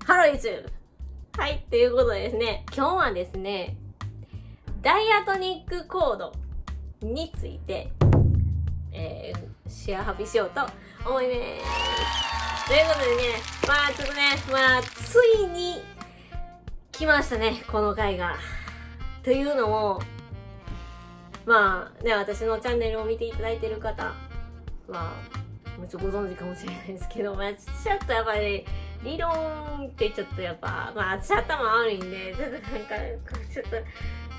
ハロー YouTube! はい、ということでですね、今日はですね、ダイアトニックコードについて、シェア発表しようと思います。ということでね、ちょっとね、ついに来ましたね、この回が。というのも、私のチャンネルを見ていただいている方は、もうちょっとご存知かもしれないですけど、ちょっとやっぱり、理論ってちょっとやっぱ、私頭悪いんで、ちょっと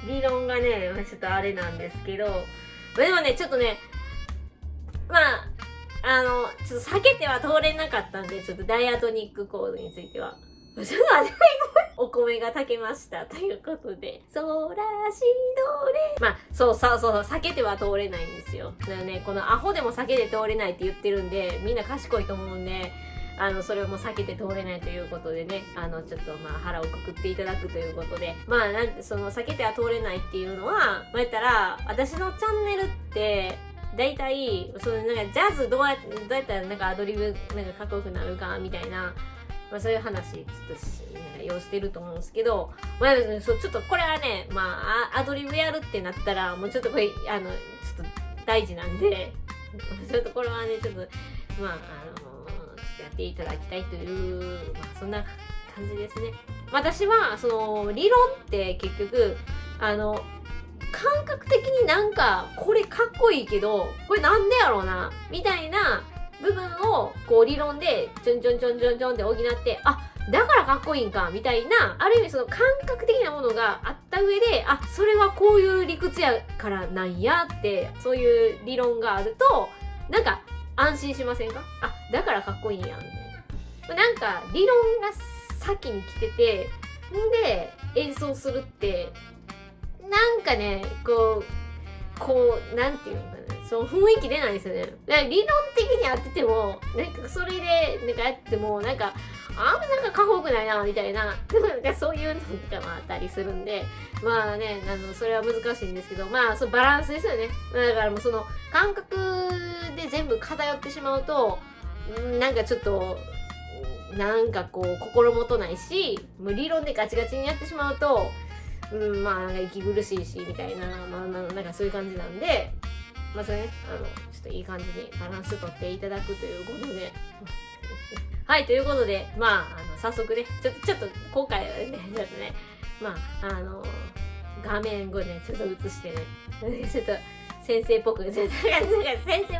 理論がね、ちょっとあれなんですけど、でもね、ちょっとね、ちょっと避けては通れなかったんで、ちょっとダイアトニックコードについては、ちょっと待って、お米が炊けましたということで、ソラシドレ。そう、避けては通れないんですよ。だからね、このアホでも避けて通れないって言ってるんで、みんな賢いと思うんで、それをもう避けて通れないということでね、ちょっと腹をくくっていただくということで、その避けては通れないっていうのは、言ったら、私のチャンネルって、だいたい、ジャズどうやったらアドリブかっこよくなるかみたいな、そういう話、ちょっと要してると思うんですけど、ちょっとこれはね、アドリブやるってなったら、もうちょっとこれ、ちょっと大事なんで、ちょっとこれはね、ちょっと、ちょっとやっていただきたいという、そんな感じですね。私は、理論って結局、感覚的にこれかっこいいけど、これなんでやろうな、みたいな部分を、理論で、ちょんって補って、だからかっこいいんか、みたいな、ある意味感覚的なものがあった上で、それはこういう理屈やからなんやって、そういう理論があると、安心しませんか？だからかっこいいんや、みたいな。理論が先に来てて、んで、演奏するって、なんていうのかな、その雰囲気出ないですよね。だから理論的にやってても、それで、やっても、かっこよくないな、みたいな、そういうのがあったりするんで、それは難しいんですけど、そのバランスですよね。だからもうその、感覚で全部偏ってしまうと、ちょっと、心もとないし、もう理論でガチガチにやってしまうと、息苦しいし、みたいな、そういう感じなんで、それね、ちょっといい感じにバランス取っていただくということで、はい、ということで、早速ね、ちょっと、今回はね、ちょっとね、画面をね、ちょっと映してね、ちょっと、先生っぽく、先生っ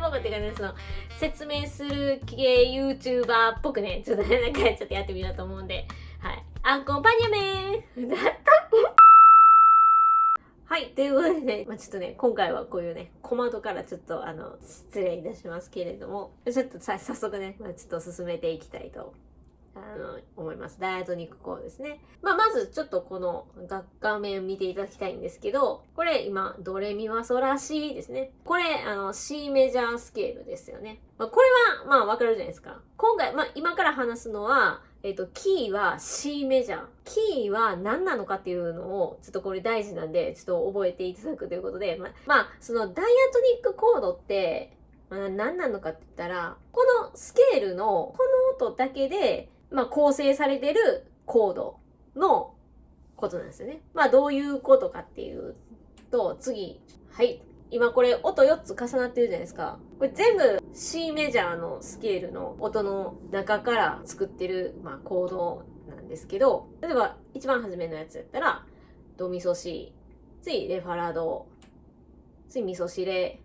ぽくっていうかね、説明する系 YouTuber っぽくね、ちょっとね、ちょっとやってみようと思うんで、はい。アンコンパニャメーだったはい。ということでね、ちょっとね、今回はこういうね、小窓からちょっと失礼いたしますけれども、ちょっと早速ね、ちょっと進めていきたいと、思います。ダイアトニックコードですね。まずちょっとこの画面見ていただきたいんですけど、これ今、ドレミファソラシですね。これ、C メジャースケールですよね。これは、わかるじゃないですか。今回、今から話すのは、キーは C メジャー。キーは何なのかっていうのを、ちょっとこれ大事なんで、ちょっと覚えていただくということで、そのダイアトニックコードって、何なのかって言ったら、このスケールの、この音だけで、構成されてるコードのことなんですよね。どういうことかっていうと、次。はい。今これ音4つ重なってるじゃないですか。これ全部 C メジャーのスケールの音の中から作ってる、コードなんですけど、例えば一番初めのやつやったら、ドミソシ、次レファラド、次ミソシレ、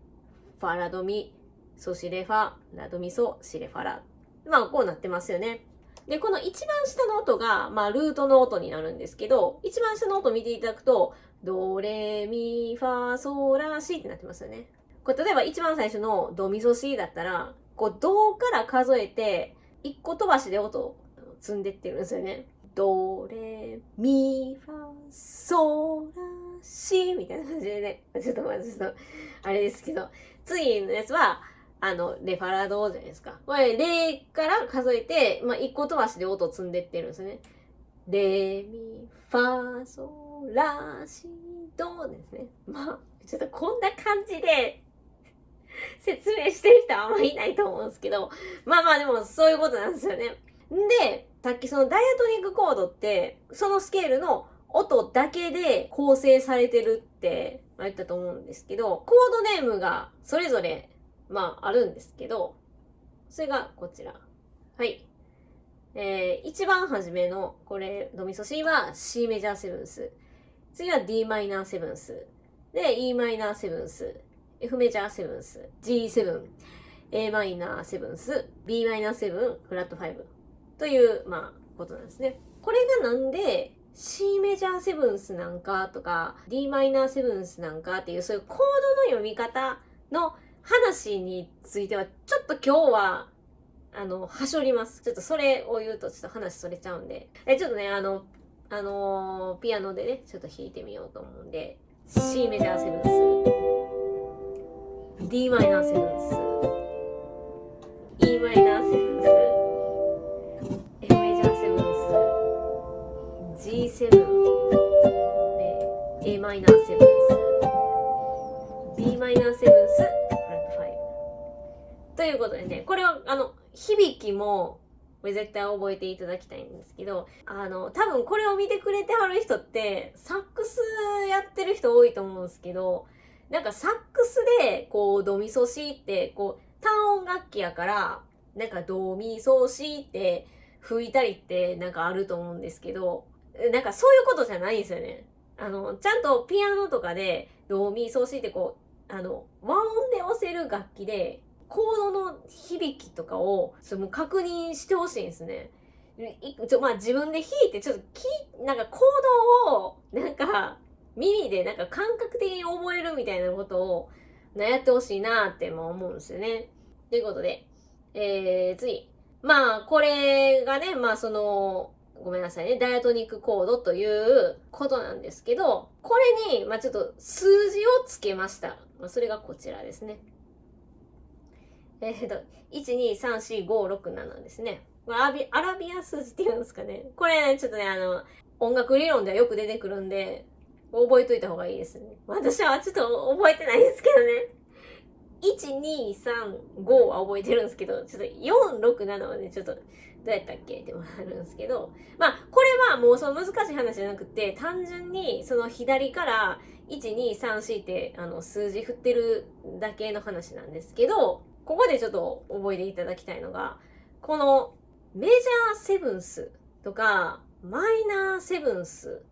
ファラドミ、ソシレファ、ラドミソ、シレファラ。こうなってますよね。で、この一番下の音が、ルートの音になるんですけど、一番下の音を見ていただくと、ドレミファソラシってなってますよね。これ例えば一番最初のドミソシだったら、ドから数えて、一個飛ばしで音を積んでってるんですよね。ドレミファソラシみたいな感じでね。ちょっとあれですけど、次のやつは、レファラドじゃないですか。これ、レから数えて、一個飛ばしで音を積んでってるんですよね。レミファソラシドですね。ちょっとこんな感じで説明してる人はあんまいないと思うんですけど、でもそういうことなんですよね。で、さっきそのダイアトニックコードって、そのスケールの音だけで構成されてるって言ったと思うんですけど、コードネームがそれぞれ、あるんですけど、それがこちら。はい。一番初めの、これ、ドミソ C は C メジャーセブンス。次は D マイナーセブンス。で、E マイナーセブンス。F メジャーセブンス。G7。A マイナーセブンス。B マイナーセブン。フラット5。という、ことなんですね。これがなんで、C メジャーセブンスなんかとか、D マイナーセブンスなんかっていう、そういうコードの読み方の話については、ちょっと今日は、はしょります。ちょっとそれを言うとちょっと話それちゃうんで。ちょっとね、ピアノでね、ちょっと弾いてみようと思うんで、C メジャーセブンス、D マイナーセブンス、E マイナーセブンス、F メジャーセブンス、G7、A マイナーセブンス、B マイナーセブンス、フラット5。ということでね、これは響きも絶対覚えていただきたいんですけど、多分これを見てくれてはる人って、サックスやってる人多いと思うんですけど、なんかサックスで、ドミソシって、単音楽器やから、なんかドミソシって吹いたりってなんかあると思うんですけど、なんかそういうことじゃないんですよね。ちゃんとピアノとかで、ドミソシって和音で押せる楽器で、コードの響きとかを確認してほしいんですね。自分で弾いてちょっとなんかコードをなんか耳でなんか感覚的に覚えるみたいなことをやってほしいなって思うんですよね。ということで、次。これがね、ごめんなさいね、ダイアトニックコードということなんですけど、これに、ちょっと数字をつけました。それがこちらですね。1、2、3、4、5、6、7ですね。これアラビア数字って言うんですかね。これ、ちょっとね、音楽理論ではよく出てくるんで、覚えといた方がいいですね。私はちょっと覚えてないんですけどね。1、2、3、5は覚えてるんですけど、ちょっと4、6、7はね、ちょっと、どうやったっけってもあるんですけど、これはもうその難しい話じゃなくて、単純にその左から1、2、3、4って数字振ってるだけの話なんですけど、ここでちょっと覚えていただきたいのが、このメジャーセブンスとか、マイナーセブンス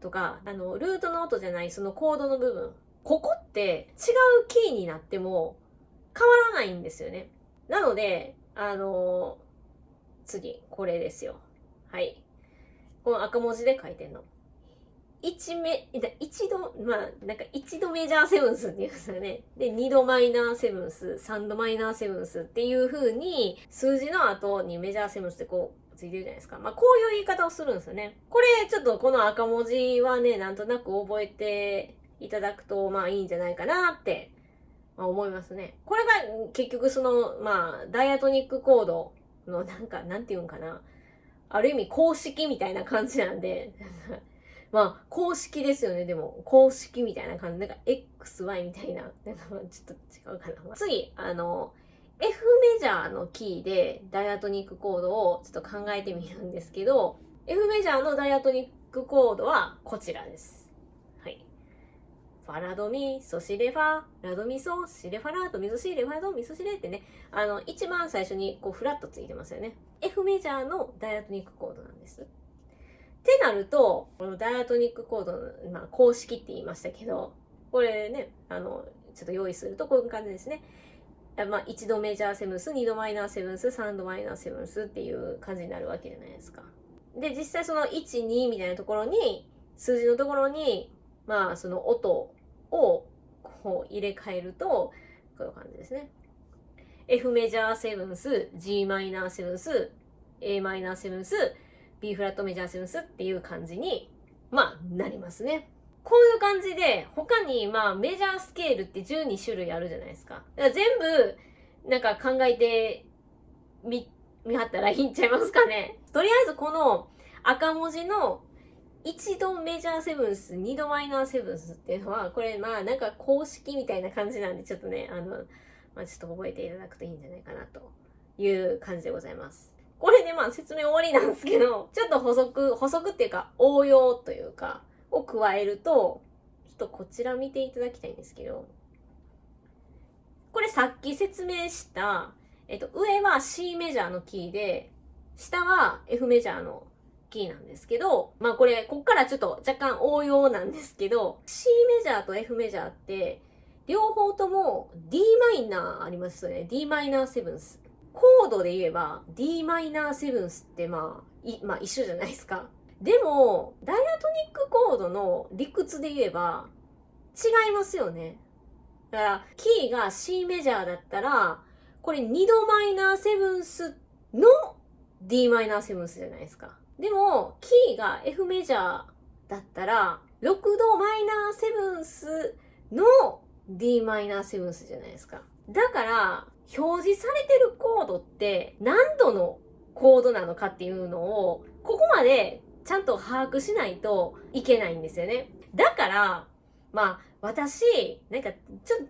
とか、ルートの音じゃないそのコードの部分、ここって違うキーになっても変わらないんですよね。なので、次、これですよ。はい。この赤文字で書いてんの。一度メジャーセブンスって言うんですよね。で、二度マイナーセブンス、三度マイナーセブンスっていう風に、数字の後にメジャーセブンスってついてるじゃないですか。こういう言い方をするんですよね。これ、ちょっとこの赤文字はね、なんとなく覚えていただくと、いいんじゃないかなって、思いますね。これが結局ダイアトニックコードのなんていうんかな。ある意味公式みたいな感じなんで、公式ですよね。でも、公式みたいな感じ。XY みたいな。ちょっと違うかな。次、F メジャーのキーでダイアトニックコードをちょっと考えてみるんですけど、F メジャーのダイアトニックコードはこちらです。はい。ファラドミ、ソシレファ、ラドミソ、シレファラドミソシレファドミソシレってね、一番最初にフラットついてますよね。F メジャーのダイアトニックコードなんです。ってなると、このダイアトニックコードの、公式って言いましたけど、これね、ちょっと用意するとこういう感じですね。1度メジャーセブンス、2度マイナーセブンス、3度マイナーセブンスっていう感じになるわけじゃないですか。で、実際その1、2みたいなところに、数字のところに、その音を入れ替えると、こういう感じですね。F メジャーセブンス、G マイナーセブンス、A マイナーセブンス、B フラットメジャーセブンスっていう感じに、なりますね。こういう感じで、他にメジャースケールって12種類あるじゃないですか。だから全部、考えてみはったらいいんちゃいますかね。とりあえずこの赤文字の1度メジャーセブンス、2度マイナーセブンスっていうのは、これ公式みたいな感じなんで、ちょっとね、ちょっと覚えていただくといいんじゃないかなという感じでございます。これでまあ説明終わりなんですけど、ちょっと補足っていうか応用というかを加えると、ちょっとこちら見ていただきたいんですけど、これさっき説明した、上は C メジャーのキーで、下は F メジャーのキーなんですけど、まあこっからちょっと若干応用なんですけど、C メジャーと F メジャーって、両方とも d マイナーありますよね。d マイナーセブンス。コードで言えば d マイナーセブンスってまあ一緒じゃないですか。でも、ダイアトニックコードの理屈で言えば違いますよね。だから、キーが C メジャーだったら、これ2度マイナーセブンスの d マイナーセブンスじゃないですか。でも、キーが F メジャーだったら、6度マイナーセブンスの d マイナーセブンスじゃないですか。だから、表示されてるコードって何度のコードなのかっていうのを、ここまでちゃんと把握しないといけないんですよね。だから、まあ、私、なんか、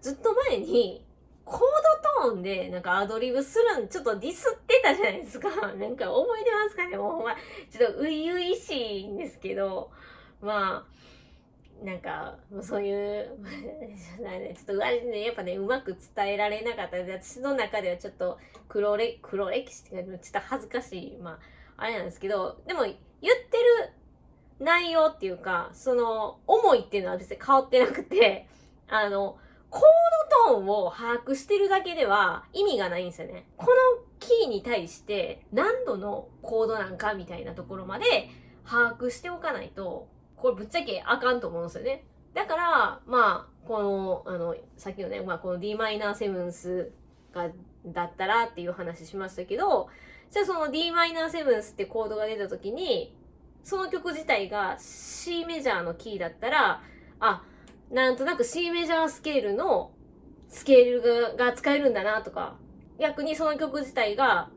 ずっと前に、コードトーンで、なんかアドリブするん、ちょっとディスってたじゃないですか。なんか覚えてますかね。もうほんま、ちょっと初々しいんですけど、まあ、なんか、そういう、ちょっとやっぱね、うまく伝えられなかった。私の中ではちょっと黒歴史っていうか、ちょっと恥ずかしい、まあ、あれなんですけど、でも、言ってる内容っていうか、その、思いっていうのは別に変わってなくて、コードトーンを把握してるだけでは意味がないんですよね。このキーに対して何度のコードなんかみたいなところまで把握しておかないと、これぶっちゃけあかんと思うんですよね。だから、まあ、さっきのね、まあこの d マイナーセブンスだったらっていう話しましたけど、じゃあその d マイナーセブンスってコードが出た時に、その曲自体が C メジャーのキーだったら、なんとなく C メジャースケールのスケールが使えるんだなとか、逆にその曲自体が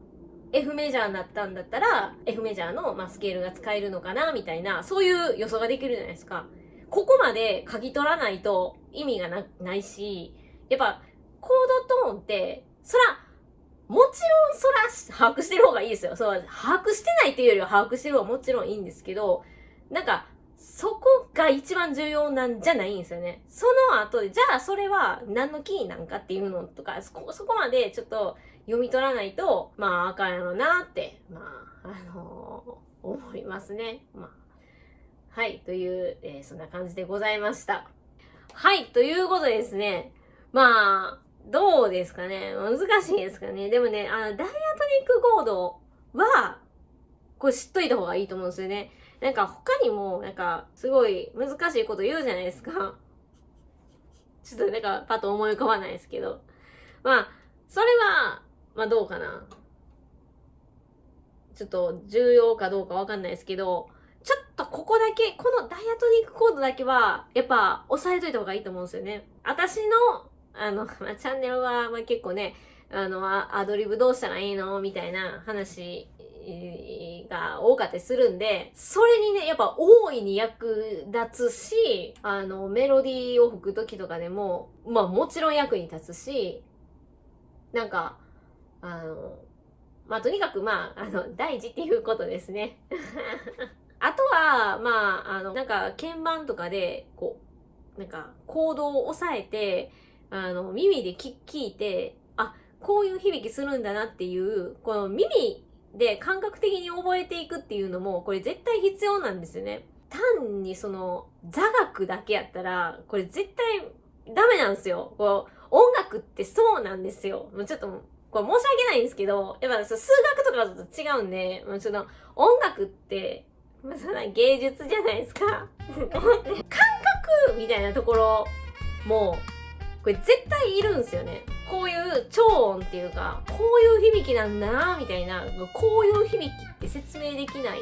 F メジャーになったんだったら、F メジャーの、スケールが使えるのかなみたいな、そういう予想ができるじゃないですか。ここまで嗅ぎ取らないと意味がないし、やっぱコードトーンって、もちろん把握してる方がいいですよ。把握してないっていうよりは把握してる方がもちろんいいんですけど、なんか、そこが一番重要なんじゃないんですよね。その後で、じゃあそれは何のキーなんかっていうのとか、そこまでちょっと読み取らないと、あかんやろなって、思いますね。はい、という、そんな感じでございました。はい、ということでですね。どうですかね。難しいですかね。でもね、ダイアトニックコードは、これ知っといた方がいいと思うんですよね。なんか他にも、なんかすごい難しいこと言うじゃないですか。ちょっとなんかパッと思い浮かばないですけど。それは、どうかな。ちょっと重要かどうかわかんないですけど、ちょっとここだけ、このダイアトニックコードだけは、やっぱ押さえといた方がいいと思うんですよね。私の、チャンネルは、結構ね、アドリブどうしたらいいのみたいな話が多かったりするんで、それにね、やっぱ大いに役立つし、メロディーを吹くときとかでも、もちろん役に立つし、なんか、とにかく大事っていうことですね。あとは、なんか、鍵盤とかで、なんか、コードを押さえて、耳で聞いて、こういう響きするんだなっていう、この耳で感覚的に覚えていくっていうのも、これ絶対必要なんですよね。単にその、座学だけやったら、これ絶対ダメなんですよ。音楽ってそうなんですよ。もうちょっと、これ申し訳ないんですけど、やっぱ数学とかだと違うんで、もうちょっと音楽って、芸術じゃないですか。感覚みたいなところも、これ絶対いるんですよね。こういう超音っていうか、こういう響きなんだな、みたいな、こういう響きって説明できない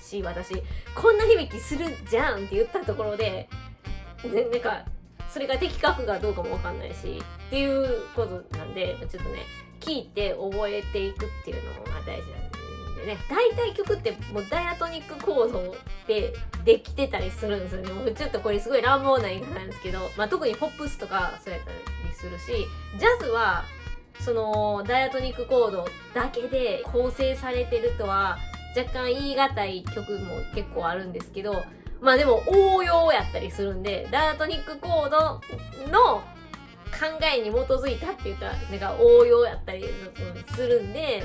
し、私、こんな響きするじゃんって言ったところで、なんか、それが的確かどうかもわかんないし、っていうことなんで、ちょっとね、聞いて覚えていくっていうのが大事なんでね。大体曲ってもうダイアトニックコードでできてたりするんですよね。もうちょっとこれすごい乱暴な言い方なんですけど、特にポップスとかそうやったりするし、ジャズはそのダイアトニックコードだけで構成されてるとは若干言い難い曲も結構あるんですけど、まあでも応用やったりするんで、ダイアトニックコードの考えに基づいたっていうか、なんか応用やったりするんで、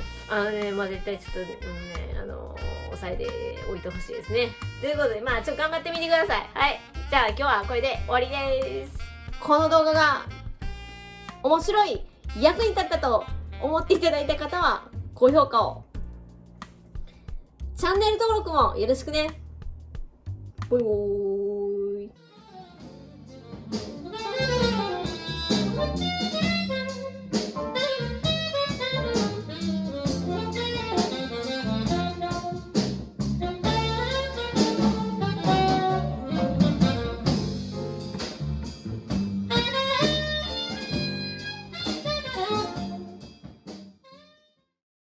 まあ絶対ちょっと、抑えておいてほしいですね。ということで、まあちょっと頑張ってみてください。はい。じゃあ今日はこれで終わりです。この動画が面白い、役に立ったと思っていただいた方は、高評価を。チャンネル登録もよろしくね。ボイボー。